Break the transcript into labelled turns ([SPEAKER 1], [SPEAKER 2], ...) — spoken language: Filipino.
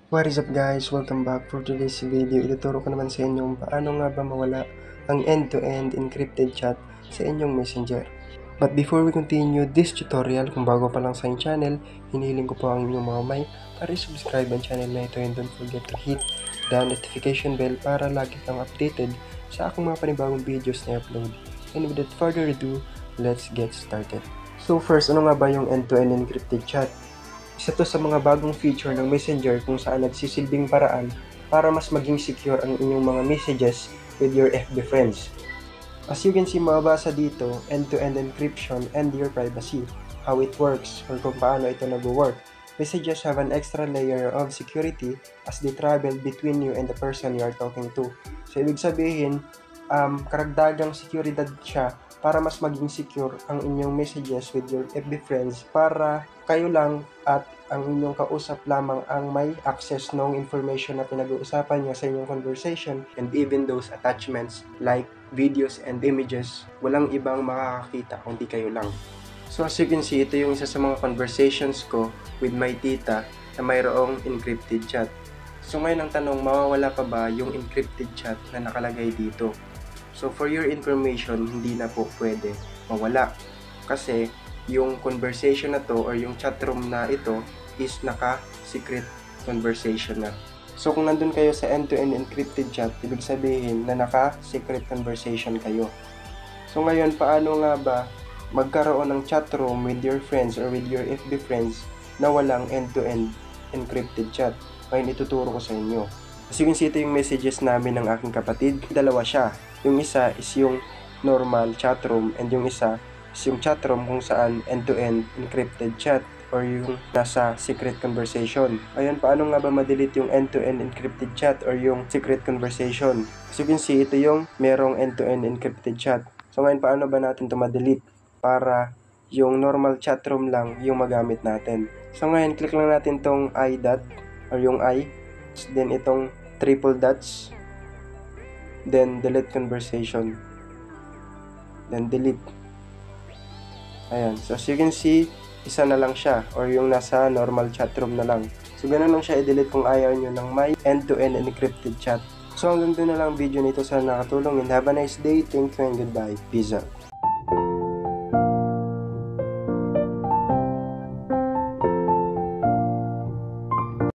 [SPEAKER 1] What is up guys? Welcome back. For today's video, ituturo ko naman sa inyo paano nga ba mawala ang end-to-end encrypted chat sa inyong messenger. But before we continue this tutorial, kung bago pa lang sa inyong channel, hinihiling ko po ang inyong mga may para subscribe ang channel na ito and don't forget to hit the notification bell para lagi kang updated sa aking mga panibagong videos na upload. And without further ado, let's get started. So first, ano nga ba yung end-to-end encrypted chat? Isa to sa mga bagong feature ng Messenger kung saan nagsisilbing paraan para mas maging secure ang inyong mga messages with your FB friends. As you can see, mababasa dito, end-to-end encryption and your privacy, how it works or kung paano ito nag-work. Messages have an extra layer of security as they travel between you and the person you are talking to. So, ibig sabihin, karagdagang seguridad siya para mas maging secure ang inyong messages with your FB friends para kayo lang at ang inyong kausap lamang ang may access ng information na pinag-uusapan niya sa inyong conversation, and even those attachments like videos and images, walang ibang makakakita kundi kayo lang. So as you can see, ito yung isa sa mga conversations ko with my tita na mayroong encrypted chat. So ngayon ang tanong, mawawala pa ba yung encrypted chat na nakalagay dito? So for your information, hindi na po pwede mawala kasi yung conversation na to or yung chat room na ito is naka-secret conversation na. So kung nandun kayo sa end-to-end encrypted chat, ibig sabihin na naka-secret conversation kayo. So ngayon, paano nga ba magkaroon ng chat room with your friends or with your FB friends na walang end-to-end encrypted chat? Ngayon ituturo ko sa inyo. As you can see, ito yung messages namin ng aking kapatid. Dalawa siya. Yung isa is yung normal chat room and yung isa is yung chat room kung saan end-to-end encrypted chat or yung nasa secret conversation. Ayun, paano nga ba ma-delete yung end-to-end encrypted chat or yung secret conversation? As you can see, ito yung merong end-to-end encrypted chat. So ngayon, paano ba natin ito ma-delete para yung normal chat room lang yung magamit natin? So ngayon, click lang natin tong I dot or yung I, then itong triple dots, then delete conversation, then delete. Ayan, so as you can see, isa na lang siya or yung nasa normal chat room na lang. So ganun lang siya i-delete kung ayaw nyo ng may end-to-end encrypted chat. So hanggang doon na lang video nito, sana nakatulong and have a nice day. Thank you and goodbye. Peace out.